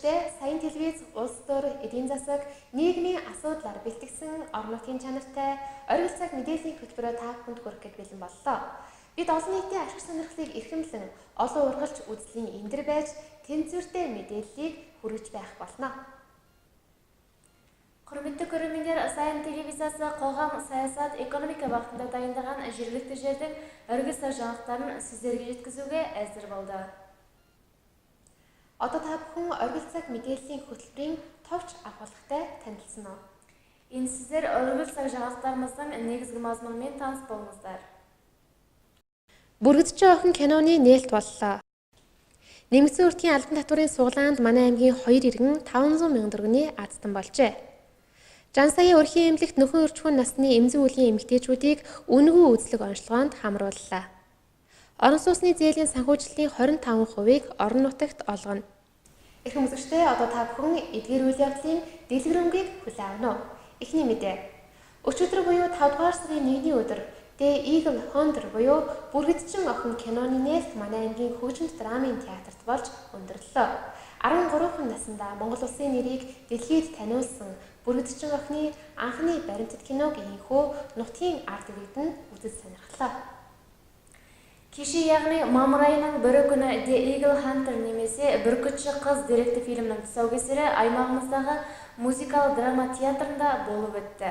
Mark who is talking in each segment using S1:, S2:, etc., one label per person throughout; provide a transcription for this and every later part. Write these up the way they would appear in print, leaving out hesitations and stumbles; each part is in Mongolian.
S1: үзэгчдээ саяын телевиз улс төр эдийн засаг нийгмийн асуудлаар бэлтгэсэн орон нутгийн чанартай оргил цаг мэдээллийн хөтөлбөрөөр та бүхэнд хүргэх гэж бэлэн боллоо. Бид олон нийтийн ашиг сонирхлыг эрхэмлэн олон ургалч үзлийн эндэр байж тэнцвэртэй мэдээллийг хүргэж байх болно.
S2: Құрметті көрермендер, Сайын телевизиясы қоғам, саясат, экономика бағытында дайындаған жергілікті жердің іргісі жаңалықтарын сіздерге жеткізуге әзір болды.
S1: Одоо та бүхэн оргил цаг мэдээллийн хөтөлбөрийн товч агуулгатай танилцсан уу?
S2: Энэ сіздер оргил цаг жаңалықтарымыздың негізгі мазмұнымен таныс болыңыздар.
S1: Бүргэдчийн охин киноны нээлт боллоо. Нэмэгдсэн өртгийн албан татварын суглаанд манай аймгийн 2 иргэн 500 мянган төгрөгийн азтан болжээ. Жан сая өрхийн эмнэлэгт нөхөн өрчхүүн насны эмзэн үеийн эмэгтэйчүүдийг үнэгүй үзлэг онцлогоонд хамрууллаа. Орон сууцны зээлийн санхүүжилтийн 25%-ийг орон нутагт олгоно. Эрхэм үзэгчдээ, одоо та бүхэн эдгээр үйл явдлын дэлгэрэнгийг хүлээн авах нь. Эхний мэдээ. Өчигдөр буюу 5 дугаар сарын 1-ний өдөр The Eagle Hunter буюу Бүргэдчин охин киноны нээлт манай аймгийн хөгжимт драмын театрт болж өндөрлөө. 13 наснда Монгол улсын нэрийг дэлхийд таниулсан Бүргэдчин охины анхны баримтат киног ийхүү нутгийн ард иргэд нь үзэж сонирхлоо.
S2: Кеше яғни мамыр айының 1 күні The Eagle Hunter немесе Бүркітші қыз деректі фильмнің тұсаукесері аймағымыздағы музыкалық драма театрында болып өтті.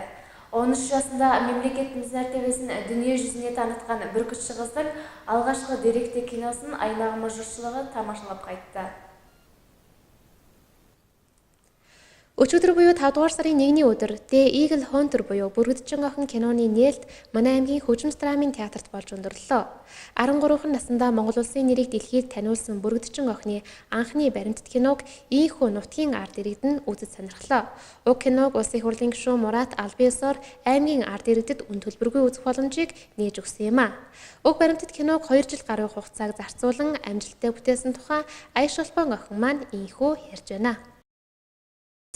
S2: 13 жасында мемлекеттіміз мәртебесін дүние жүзіне танытқан Бүркітші қыздың алғашқы деректі киносын аймағымыз жұртшылығы тамашалап қайтты.
S1: Өчигдөр буюу 5 дугаар сарын 1-ний өдөр The Eagle Hunter буюу Бүргэдчин охин киноны нээлт манай аймгийн хөгжимт драмын театрт болж өндөрлөө. 13 наснда Монгол улсын нэрийг дэлхийд таниулсан Бүргэдчин охины анхны баримтат киног ийхүү нутгийн ард иргэд нь үзэж сонирхлоо. Уг киног улсын хурлын гишүүн Мурат Албиесоор аймгийн ард иргэдэд үн төлбөргүй үзэх боломжийг нээж өгсөн юм а. Уг баримтат киног 2 жил гаруй хугацааг зарцуулан амжилттай бүтээсэн тухай Айшолпон охин маань ийхүү ярьж байна.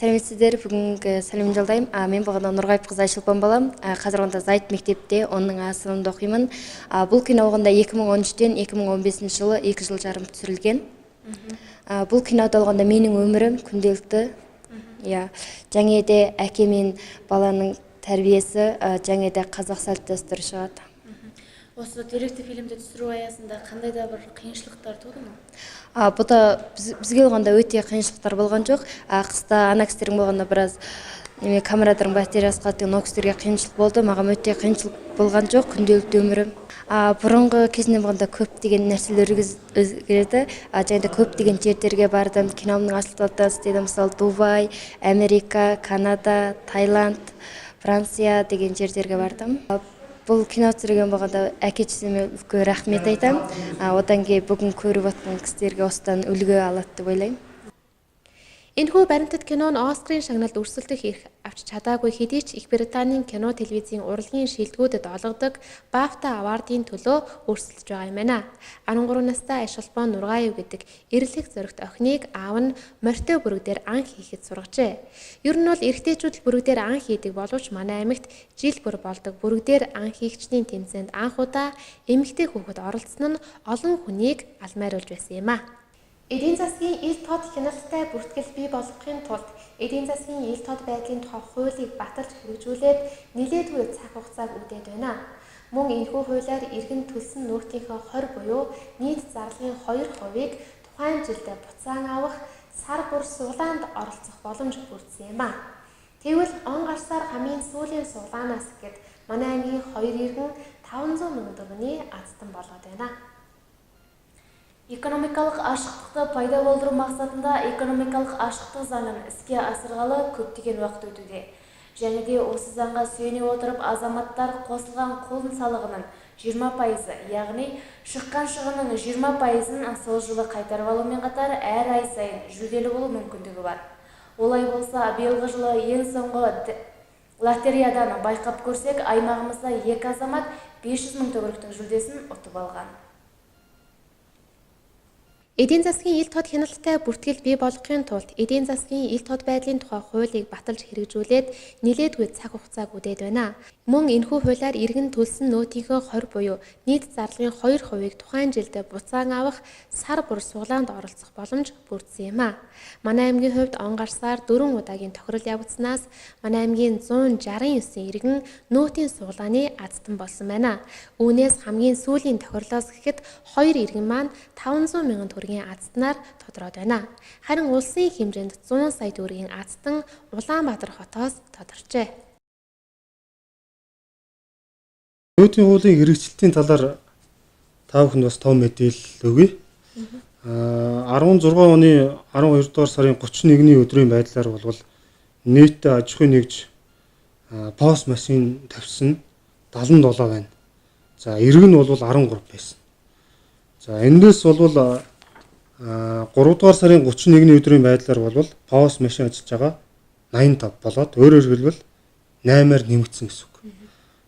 S3: Сәлеметсіздер, бүгінгі сәлем жолдаймын. Мен бағана Нұрғайып қыз Айшолпан балам. Қазір онда Зайыт мектепте оның сыныбында оқимын. Бұл кино оғанда 2013-тен 2015 жылы 2 жыл жарым түсірілген. Бұл кинода оғанда менің өмірім күнделікті. Және де әке мен баланың тәрбиесі, және де қазақ салт дәстүрі шығады.
S2: Осы деректі фильмді түсіру аясында қандай да бір қиыншылықтар туды ма?
S3: Бұда бізге болғанда өте қиыншылықтар болған жоқ. Қыста ана кісілердің болғанда біраз камерадардың батареясы қатқан ол кісілерге қиыншылық болды. Маған өте қиыншылық болған жоқ күнделікті өмірім. Бұрынғы кезінде болғанда көптеген нәрселер өзгерді. Және де көптеген жерлерге бардым. Киномның ашылтуында істедім. Мысалы Дубай, Америка, Канада, Таиланд, Франция деген жерлерге бардым. Бұл кино түсірген болғанда әке-шешеме үлкен рахмет айтамын. Одан кейін бүгін көріп отқан кісілерге осыдан үлгі алады деп ойлаймын.
S1: Энэхүү баримтат кино нь Оскарын шагналд өрсөлдөх эрх авч чадаагүй хэдий ч Их Британийн кино телевизийн урлагийн шилдэгүүдэд олгодог BAFTA award-ийн төлөө өрсөлдөж байгаа юм байна. 13 настай Айшолпон Нургаев гэдэг эрлэх зоригт охиныг аав нь морьтой бүрэг дээр ан хийхэд сургажээ. Ер нь бол эрэгтэйчүүд бүрэг дээр ан хийдэг боловч манай аймагт жил бүр болдог бүрэг дээр ан хийгчдийн тэмцээнд анх удаа эмэгтэй хүүхэд оролцсон нь олон хүнийг алмайруулж байсан юм а. Эдийн засгийн ил тод хяналттай бүртгэл бий болгохын тулд эдийн засгийн ил тод байдлын тухай хуулийг баталж хэрэгжүүлээд нэлээдгүй цаг хугацааг үдээд байна. Мөн энэхүү хуулиар иргэн төлсөн нөөцийнхөө 20 буюу нийт зарлагын 2%-ийг тухайн жилд буцаан авах сар бүр суглаанд оролцох боломж бүрдсэн юм а. Тэгвэл он гарсаар хамгийн сүүлийн суглаанаас гэд манай аймгийн 2 иргэн 500 мянган төгрөгийн азтан болгоод байна.
S2: Экономикалық ашықтықты пайда болдыру мақсатында экономикалық ашықтық заңын іске асырғалы көптеген уақыт өтуде. Және де осы заңға сүйене отырып азаматтар қосылған қол салығының 20%, яғни шыққан шығынның 20%-ын сол жылы қайтарып алумен қатар әр ай сайын жүлделі болу мүмкіндігі бар. Олай болса, биылғы жылы ең соңғы лотереядан байқап көрсек, аймағымызда 2 азамат 500 мың төгрөктің жүлдесін ұтып алған.
S1: Эдийн засгийн ил тод хяналттай бүртгэл бий болгохын тулд эдийн засгийн ил тод байдлын тухай хуулийг баталж хэрэгжүүлээд нэлээдгүй цаг хугацаа гүдээд байна. Мөн энэхүү хуулиар иргэн төлсөн нөөтийнхөө 20 буюу нийт зарлагын 2% тухайн жилд буцаан авах сар бүр суглаанд оролцох боломж бүрдсэн юм а. Манай аймгийн хувьд он гарсаар 4 удаагийн тохирол явагдсанаас манай аймгийн 169 иргэн нөөтийн суглааны азтан болсон байна. Үүнээс хамгийн сүүлийн тохирлоос гэхэд 2 иргэн маань 500 мянган төгрөгийн азтнаар тодроод байна. Харин улсын хэмжээнд 100 сая төгрөгийн азтан Улаанбаатар хотоос тодорчээ.
S4: Нөөтийн хуулийн хэрэгжилтийн талаар та бүхэнд бас том мэдээлэл өгье. 16 оны 12 дугаар сарын 31-ний өдрийн байдлаар бол нийт аж ахуйн нэгж POS машин тавьсан 77 байна. За иргэн нь бол 13 байсан. За эндээс бол 3 дугаар сарын 31-ний өдрийн байдлаар бол POS машин ажиллаж байгаа 85 болоод өөрөөр хэлбэл 8-аар нэмэгдсэн гэсэн үг.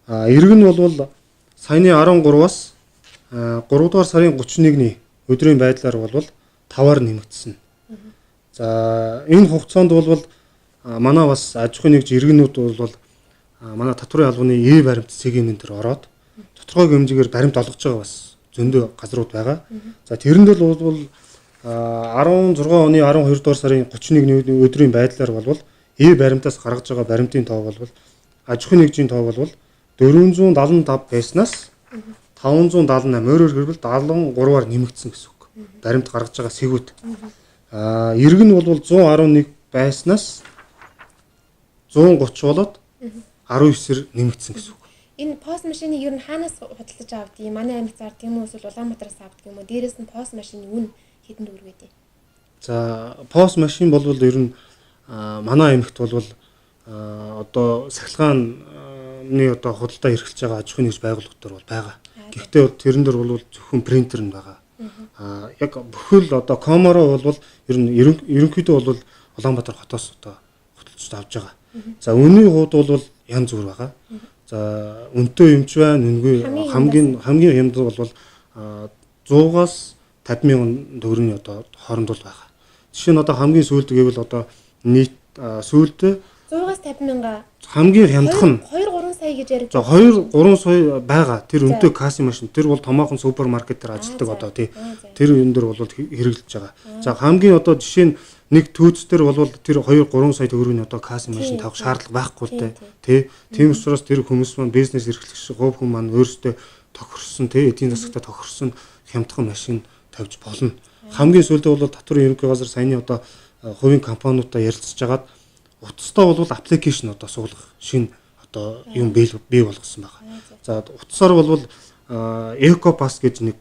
S4: Иргэн нь бол саяны 13-аас 3 дугаар сарын 31-ний өдрийн байдлаар бол 5-аар нэмэгдсэн. За энэ хугацаанд бол манай бас аж ахуйн нэгж иргэнүүд бол манай татварын албаны баримт сегмент төр ороод тодорхой хэмжээгээр баримт олгож байгаа бас зөндөө газрууд байгаа. За тэрэнд бол 16 оны 12 дугаар сарын 31-ний өдрийн байдлаар бол баримтаас гаргаж байгаа баримтын тоо бол аж ахуйн нэгжийн тоо бол 475 байснаас 578 өөрөөр хэлбэл 73-аар нэмэгдсэн гэсэн үг. Баримт гаргаж байгаа сэгүүд. Иргэн нь бол 111 байснаас 130 болоод 19-ээр нэмэгдсэн гэсэн үг.
S1: Энэ POS машиныг ер нь хаанаас худалдаж авдгийг манай аймагт зардаг юм уу эсвэл Улаанбаатараас авдаг юм уу? Дээрээс нь POS машины үн хэдэн төгрөг вэ?
S4: За POS машин бол ер нь манай аймагт бол одоо сахилгааны одоо худалдаа эрхэлж байгаа аж ахуйн нэгж байгууллагууд төр бол байгаа. Гэхдээ тэрэн дээр бол зөвхөн принтер нь байгаа. Яг бүхэл одоо коморо бол ер нь ерөнхийдөө бол Улаанбаатар хотоос одоо худалдаж авч байгаа. За үнийн хувьд бол янз бүр байгаа. За үнэтэй юмч байна, үнгүй хамгийн хямд бол 100-аас 50 мянган төгрөгийн одоо хооронд бол байгаа. Жишээ нь одоо хамгийн сүүлд гэвэл одоо нийт сүүлдээ
S1: 100-аас 50 мянга
S4: хамгийн хямдх нь
S1: 2-3 сая гэж яригдсан.
S4: За 2-3 сая байгаа. Тэр үнэтэй кассийн машин. Тэр бол томоохон супермаркет дээр ажилладаг одоо тий. Тэр юм дээр бол хэрэглэж байгаа. За хамгийн одоо жишээ нь нэг төөц дээр бол тэр 2-3 сая төгрөгийн одоо кассийн машин тавих шаардлага байхгүй л тий. Тийм учраас тэр хүмүүс маань бизнес эрхлэгч говь хүн маань өөрсдөө тохирсон тий эдийн засагта тохирсон хямдхан машин тавьж болно. Хамгийн сүүлдээ бол татварын ерөнхий газар саяны одоо хувийн компаниудаа ярилцж хагаад утастай бол аппликейшн одоо суулгах шинэ одоо юм бий болгосон байгаа. За утасаар бол EcoPass гэж нэг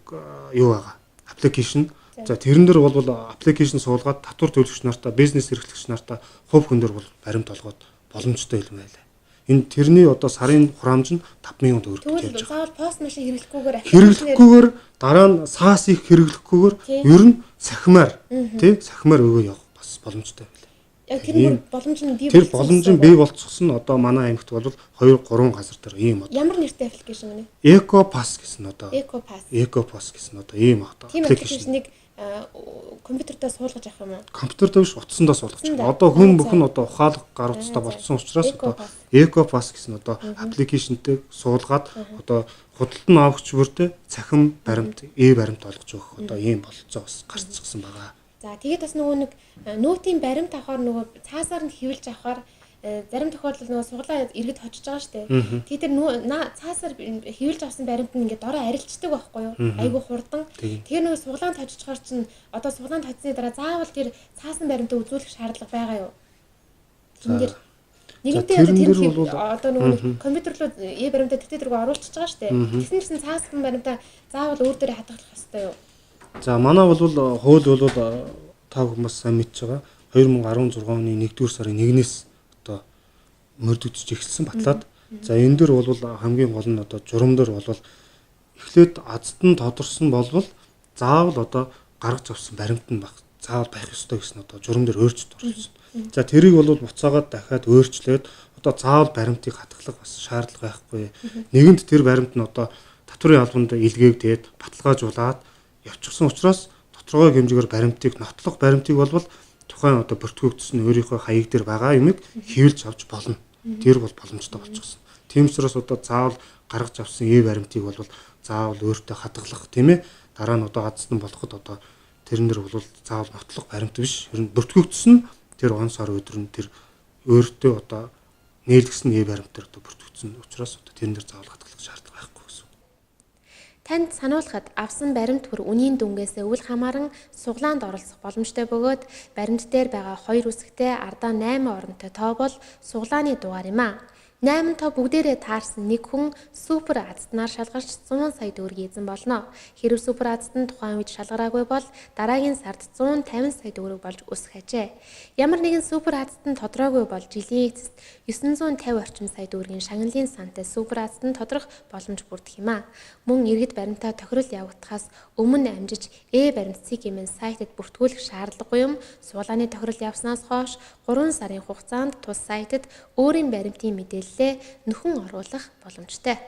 S4: юу байгаа. Аппликейшн. За тэрэн дээр бол аппликейшн суулгаад татвар төлөгч нартаа, бизнес эрхлэгч нартаа хувь хүн дээр бол баримт олгоод боломжтой юм байлаа. Энэ тэрний одоо сарын хураамж нь 5,000 төгрөг гэж
S1: явж байгаа. Заавал POS машин
S4: хэрэглэхгүйгээр дараа нь SaaS их хэрэглэхгүйгээр ер нь сахимаар тий сахимаар өгөө явах бас боломжтой байлаа.
S1: Яг тэр боломж нь бий
S4: тэр боломж нь бий болцсон одоо манай аймагт бол 2-3 газар дээр ийм одоо
S1: ямар нэртэй аппликейшн вэ?
S4: EcoPass гэсэн одоо
S1: EcoPass
S4: гэсэн одоо ийм одоо
S1: аппликейшнийг компьютердээ суулгаж авах юм уу?
S4: Компьютердээ биш утсандаа суулгаж авах. Одоо хүн бүхэн одоо ухаалаг гар утастай болцсон учраас одоо EcoPass гэсэн одоо аппликейшнтэй суулгаад одоо худалдан авахч бүртээ цахим баримт, баримт олгож өгөх одоо ийм болцоо бас гарцсан байгаа.
S1: За тэгээд бас нөгөө нэг нөөтийн баримт авахаар нөгөө цаасаар нь хөвлж авахаар зарим тохиолдолд нөгөө суглаа иргэд хочж байгаа шүү дээ. Тэгээд тэр цаасаар хөвлж авсан баримт нь ингээд дорой арилждаг байхгүй юу? Айгу хурдан. Тэгэхээр нөгөө суглаанд хожчихоор чинь одоо суглаанд хоцсны дараа заавал тэр цаасан баримтаа үзүүлэх шаардлага байгаа юу? Тэн дээр нэгэнтээ одоо нөгөө компьютер руу баримтаа тэр тэргөө оруулчихж байгаа шүү дээ. Тэгсэн чинь цаасан баримтаа заавал өөр дээрээ хадгалах хэрэгтэй юу?
S4: За манай бол хууль бол та хүмүүс сайн мэдж байгаа. 2016 оны 1-р сарын 1-ээс одоо мөрдөгдөж эхэлсэн батлаад. За энэ дөр бол хамгийн гол нь одоо журам дээр бол эхлээд азтан тодорсон болвол заавал одоо гаргаж авсан баримт нь заавал байх ёстой гэсэн одоо журам дээр өөрчлөлт орсон. За тэрийг бол буцаагаад дахиад өөрчлөөд одоо заавал баримтыг хадгалах бас шаардлага байхгүй. Нэгэнт тэр баримт нь одоо татварын албанд илгээгдээд баталгаажуулаад явчихсан учраас тодорхой хэмжээгээр баримтыг нотлох баримтыг болвол тухайн одоо бүртгүүлэгдсэн өөрийнхөө хаяг дээр байгаа юмыг хэвлж авч болно. Тэр бол боломжтой болчихсон. Тийм учраас одоо заавал гаргаж авсан баримтыг бол заавал өөртөө хадгалах тийм ээ. Дараа нь одоо хадсан болоход одоо тэрнэр бол заавал нотлох баримт биш. Ер нь бүртгүүлэгдсэн тэр он сар өдөр нь тэр өөртөө одоо нээлгсэн баримтаар одоо бүртгүүлсэн учраас одоо тэрнэр заавал хадгалах шаардлага байхгүй гэсэн.
S1: Танд сануулхад авсан баримт бүр үнийн дүнгээс үл хамааран суглаанд оролцох боломжтой бөгөөд баримт дээр байгаа 2 үсэгтэй ардаа 8 оронтой тоо бол суглааны дугаар юм а. 8 тоо бүгдээрээ таарсан нэг хүн супер азтнаар шалгарч 100 сая төгрөг эзэн болно. Хэрв супер азт нь тухайн үед шалгараагүй бол дараагийн сард 150 сая төгрөг болж өсөх ажээ. Ямар нэгэн супер азт нь тодорхойгүй бол жилийн эцэст 950 орчим сая төгрөгийн шагналын сантай супер азт нь тодрох боломж бүрдэх юм а. Мөн иргэд баримтаа тохирол явагдахаас өмнө амжиж баримт цэгийн сайтад бүртгүүлэх шаардлагагүй юм. Суулааны тохирол явснаас хойш 3 сарын хугацаанд тус сайтад өөрийн баримтын мэдээллээ нөхөн оруулах боломжтой.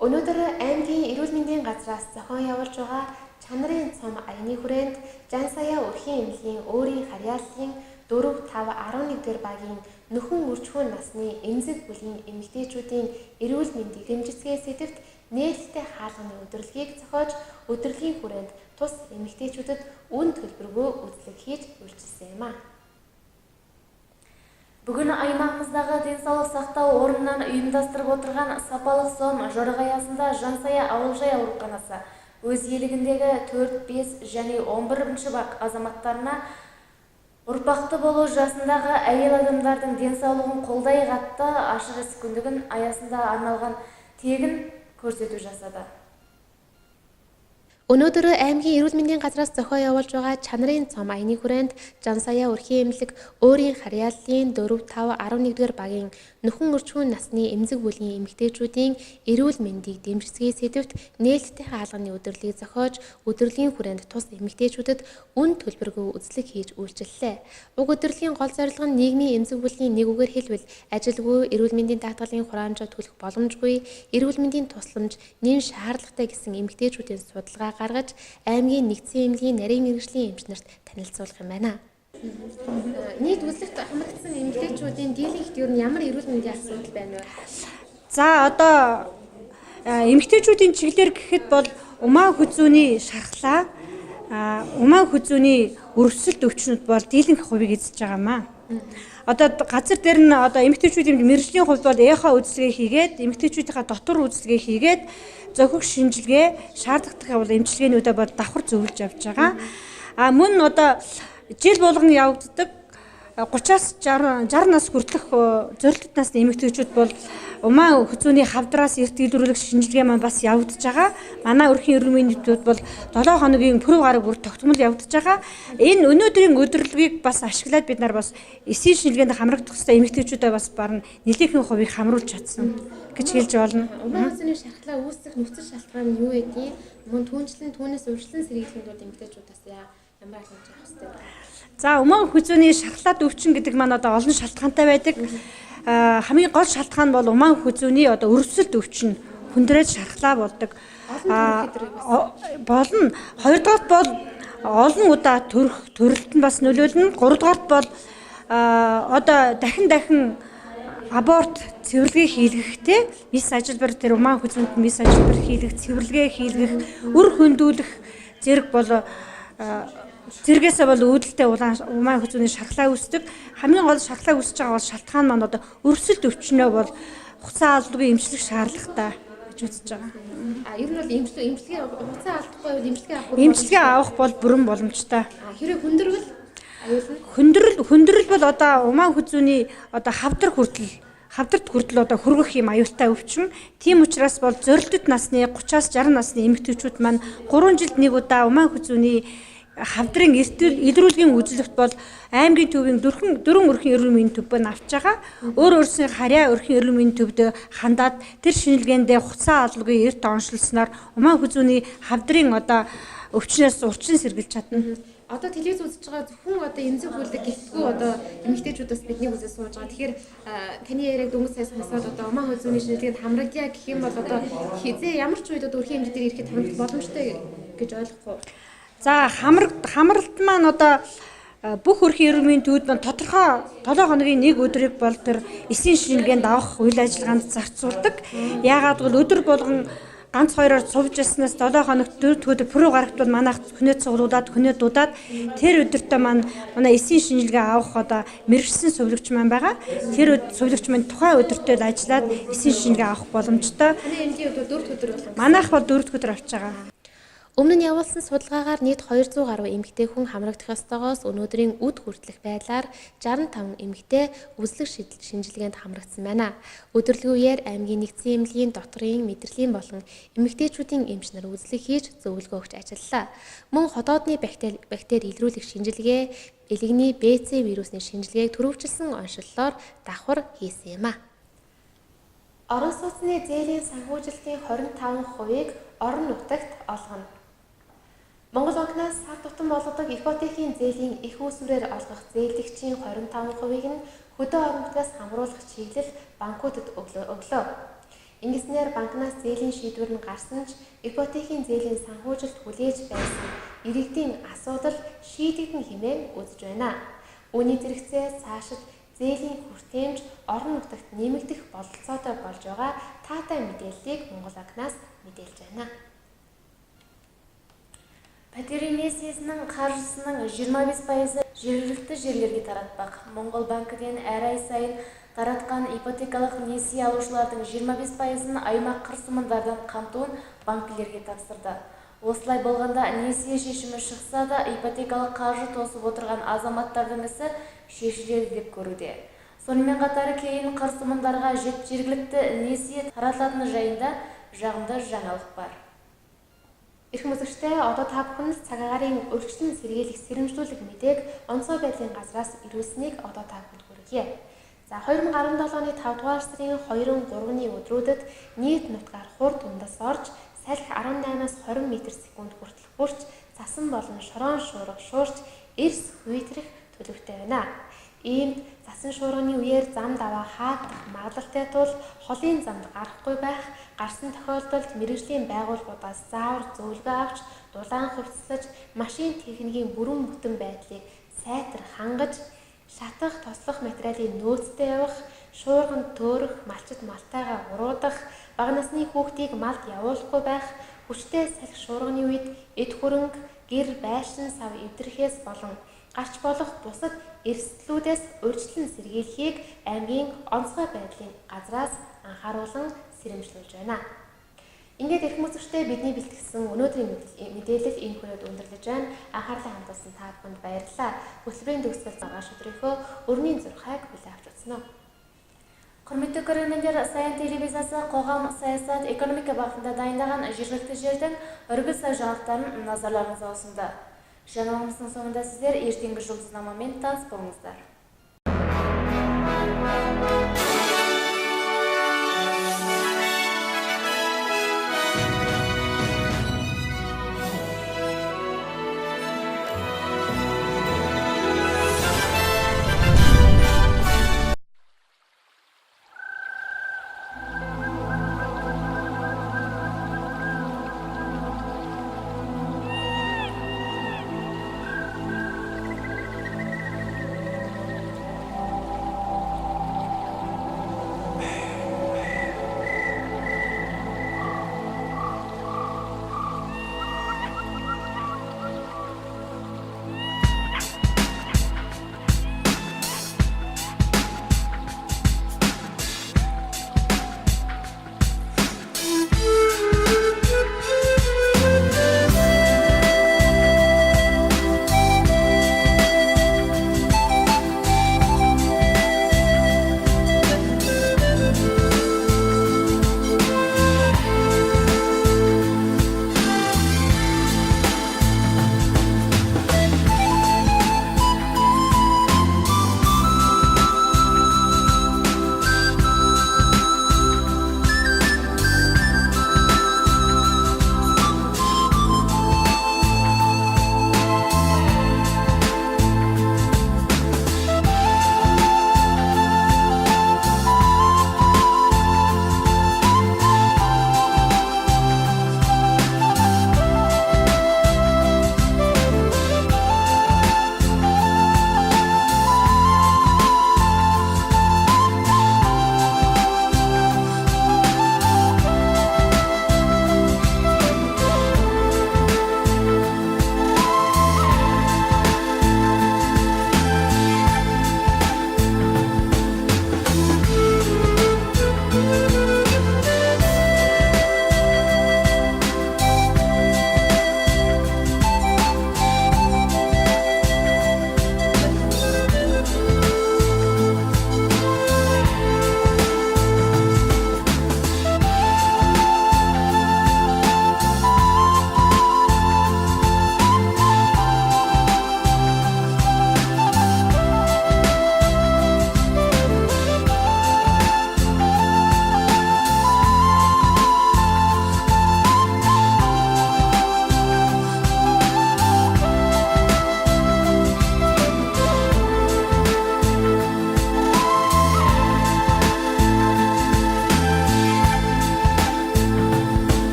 S1: Өнөөдөр аймгийн эрүүл мэндийн газраас зохион явуулж байгаа чанарын цом аяны хүрээнд Жан сая өрхийн эмнэлгийн өөрийн харьяаллын 4, 5, 11 дэх багийн нөхөн үржихүүн насны эмзэг бүлийн эмэгтэйчүүдийн эрүүл мэндийг дэмжицгээ сэдэвт нээлттэй хаалганы удирдлагыг зохиож удирдлагын хүрээнд тус эмэгтэйчүүдэд үн төлбөргүй үзлэг хийж үйлчилсэн юм а.
S2: Бүгін аймағымыздағы денсаулық сақтау орнынан ұйымдастырып отырған сапалық сом жорық аясында Жан сая ауылжай ауруханасы өз иелігіндегі 4, 5 және 11 бақ азаматтарына ұрпақты болу жасындағы әйел адамдардың денсаулығын қолдай қатты ашық іс күндігін аясында арналған тегін көрсету жасады.
S1: Өнөөдөр аймгийн эрүүл мэндийн газраас зохион явуулж байгаа чанарын цом аяны хүрээнд Жан сая өрхийн эмнэлэг өөрийн харьяаллын 4, 5, 11 дэх багийн нөхөн өрчүүн насны эмзэг бүлийн эмэгтэйчүүдийн эрүүл мэндийг дэмжицгээ сэдэвт нээлттэй хаалганы удирдлагыг зохиож удирдлагын хүрээнд тус эмэгтэйчүүдэд үн төлбөргүй үзлэг хийж үйлчиллээ. Уг удирдлагын гол зорилго нь нийгмийн эмзэг бүлийн нэг үгээр хэлбэл ажилгүй эрүүл мэндийн даатгалын хураамжаа төлөх боломжгүй эрүүл мэндийн тусламж нэн шаардлагатай гэсэн эмэгтэйчүүдийн судалгаа гаргаж аймгийн нэгдсэн эмнэлгийн нарийн мэргэжлийн эмч нарт танилцуулах юм байна. Нийт үзлэгт хамрагдсан эмэгтэйчүүдийн дийлэнхт ер нь ямар эрүүл мэндийн асуудал байна вэ?
S5: За одоо эмэгтэйчүүдийн чиглэлээр гэхэд бол умаа хүзүүний шархлаа, умаа хүзүүний өрсөлд өвчнүүд бол дийлэнх хувийг эзэж байгаа маа. Одоо газар дээр нь одоо эмэгтэйчүүдийн мэргэжлийн хувьд бол эхо үзлэгээ хийгээд эмэгтэйчүүдийнхаа дотор үзлэгээ хийгээд зохих шинжилгээ шаардлагатай бол эмчилгээнүүдээ бол давхар зөвлөж явж байгаа. Мөн одоо жил болгон явагддаг 30-аас 60 нас хүртэлх зорилттой насны эмэгтэйчүүд бол умаа хүзүүний хавдраас эрт илрүүлэх шинжилгээ маань бас явагдаж байгаа. Манай өрхийн эрүүл мэндийн төвд бол 7 хоногийн пүрэв гараг бүр тогтмол явагдаж байгаа. Энэ өнөөдрийн удирдлагыг бас ашиглаад бид нар бас эсийн шинжилгээнд хамрагдах хэвээр эмэгтэйчүүдээ бас барна нэлээхэн хувийг хамруулж чадсан гэж хэлж болно.
S1: Умаа хүзүүний шархлаа үүсэх нөхцөл шалтгаан нь юу гэдгийг мөн түүнчлэн түүнээс урьдчилан сэргийлэхэд бол эмэгтэйчүүдээс ямар хэмжээ авах хэрэгтэй вэ?
S5: За умаа хүзүүний шархлаад өвчин гэдэг маань одоо олон шалтгаантай байдаг. Хамгийн гол шалтгаан бол умаа хүзүүний одоо өрсөлд өвчин хүндрээд шархлаа болдог. Болно. Хоёрдугаарт бол олон удаа төрөлт нь бас нөлөөлнө. Гуравдугаарт бол одоо дахин аборт цэвэрлэгээ хийлгэхтэй мис ажилбар тэр умаа хүзүүнд мис ажилбар хийлгэх, цэвэрлэгээ хийлгэх, үр хөндүүлэх зэрэг бол зэрэгээсээ бол үүдэлтэй умаа хүзүүний шархлаа үүсдэг. Хамгийн гол шархлаа үүсэж байгаа бол шалтгаан маань одоо өрсөлд өвчнөө бол хуцаа алдгүй эмчлэх шаардлагатай гэж үзэж байгаа.
S1: Ер нь бол эмчилгээ хуцаа алдахгүй бол эмчилгээ
S5: авах бол бүрэн боломжтой.
S1: Хэрэв хүндрвэл
S5: Хүндрэл бол одоо умаа хүзүүний одоо хавдарт хүртэл одоо хүргэх юм аюултай өвчин. Тийм учраас бол зорилттой насны 30-аас 60 насны эмэгтэйчүүд маань 3 жилд нэг удаа умаа хүзүүний хавдрын илрүүлгийн үзлэгт бол аймгийн төвийн дөрвөн өрхийн эрүүл мэндийн төв нь авч байгаа. Өөр өөрсний харьяа өрхийн эрүүл мэндийн төвд хандаад тэр шинжилгээндээ хуцаа алгүй эрт оншилсноор умаа хүзүүний хавдрын одоо өвчнөөс урьдчилан сэргийлж чадна.
S1: Одоо телевиз үзэж байгаа зөвхөн одоо эмзэг бүлэг гэлтгүү одоо эмэгтэйчүүдээс бидний үзэж сууж байгаа. Тэгэхээр таны яриаг дөнгөж сая сонсоод одоо умаа хөлзүүний шинжилгээнд хамрагдъя гэх юм бол одоо хизээ ямар ч үед одоо өрхийн хэмжээ дээр ирэхэд хамрагдах боломжтой гэж ойлгохгүй.
S5: За хамралт маань одоо бүх өрхийн эрүүл мэндийн төвд маань тодорхой 7 хоногийн нэг өдрийг бол тэр эсийн шинжилгээнд авах үйл ажиллагаанд зарцуулдаг. Яагаад гэвэл өдөр болгон ганц хоёроор сувж яснаас 7 хоногт 4 өдөр пүрэв гарагтвал манайх хүнээ цуглуулад хүнээ дудаад тэр өдөртөө манай эсийн шинжилгээ авах одоо мэрэгсэн сувлагч маань байгаа. Тэр сувлагч маань тухайн өдөртөө ажиллаад эсийн шинжилгээ авах боломжтой.
S1: Таны эмнэлгийн өдөр 4 өдөр болох.
S5: Манайх бол 4 өдөр авч байгаа.
S1: Өмнө нь явуулсан судалгаагаар нийт 200 гаруй эмэгтэй хүн хамрагдах ёстойгоос өнөөдрийн үд хүртэлх байдлаар 65 эмэгтэй үзлэг шинжилгээнд хамрагдсан байна. Өдөрлөгөөр аймгийн нэгдсэн эмнэлгийн доторын мэдрэлийн болон эмэгтэйчүүдийн эмч нар үзлэг хийж зөвлөгөө өгч ажиллалаа. Мөн ходоодны бактери илрүүлэх шинжилгээ, элэгний БЦ вирусны шинжилгээг түрүүчилсэн оншиллоор давхар хийсэн юм а. Орон сууцны зээлийн санхүүжилтийн 25%-ийг орон нутагт олгоно. Монгол банкнаас сар тутам болгодог ипотекийн зээлийн их үүсвэрээр олгох зээлэгчийн 25%-ийг нь хөдөө орон нутгаас хамруулах чиглэл банкудад өглөө. Ингэснээр банкнаас зээлийн шийдвэр нь гарсан ч ипотекийн зээлийн санхүүжилт хүлээж байсан иргэдийн асуудал шийдэгдэн хэмээн үзэж байна. Үүний зэрэгцээ цаашид зээлийн хүртээмж орон нутагт нэмэгдэх бололцоотой болж байгаа таатай мэдээллийг Монгол банкнаас мэдээлж байна. Батэрийн нээсийн қаржысының 25% жергілікті жерлерге таратпақ. Моңғол банкіден әр ай сайын таратқан ипотекалық несие алушылардың 25%-ын аймақ қырсымындардан қамтуын банкілерге тапсырды. Осылай болғанда несие шешімі шықса да ипотекалық қаржы тосып отырған азаматтардың ісі шешіледі деп көруде. Сонымен қатар кейін қырсымындарға жергілікті несие таратылатыны жайында жағымды жаңалық бар. Эрхэм үзэгчдээ одоо та бүхэн цаг агарын өргөжлөн сэргийлэх сэрэмжлүүлэг мэдээг онцгой байдлын газраас ирүүлсэнийг одоо та бүхэнд хүргье. За 2017 оны 5 дугаар сарын 2-3-ны өдрүүдэд нийт нутгаар хур тундас орж салхи 18-аас 20 м/сек хүртэл хүрч цасан болон шорон шуурга шуурч эрс хүйтрэх төлөвтэй байна. Иймд цасан шуурганы үеэр зам даваа хаагдах магадлалтай тул холын замд гарахгүй байх, гарсан тохиолдолд мэргэжлийн байгууллагуудаас заавар зөвлөгөө авч дулаан хувцаслаж машин техникийн бүрэн бүтэн байдлыг сайтар хангаж шатах тослох материалын нөөцтэй явах, шуурганд төөрөх, малчид малтайгаа уруудах, бага насны хүүхдийг малд явуулахгүй байх, хүчтэй салхи шуурганы үед эд хөрөнгө, гэр байшин сав эвдрэхээс болон гарч болох бусад эрсдлүүдээс урьдчилан сэргийлэхийг аймгийн онцгой байдлын газраас анхааруулan сэрэмжлүүлж байна. Ингээд эрхэм үзэгчдээ бидний бэлтгэсэн өнөөдрийн мэдээлэл энэ хүрээд өндөрлөж байна. Анхаарлаа хандуулсан та бүхэнд баярлалаа. Хөтөлбөрийн төгсгөл маргааш өдрийнхөө өрний зурхайг хүлээн авч үзсэн үү. Құрметті көрермендер, Саян телевизиясы қоғам, саясат, экономика бағытында дайындаған жергілікті жердің үргіл сай жаңалықтарын назарларыңызға ұсынды. Жаңалығымыздың соңында сіздер ертеңгі жұлдызнамамен таныс болыңыздар.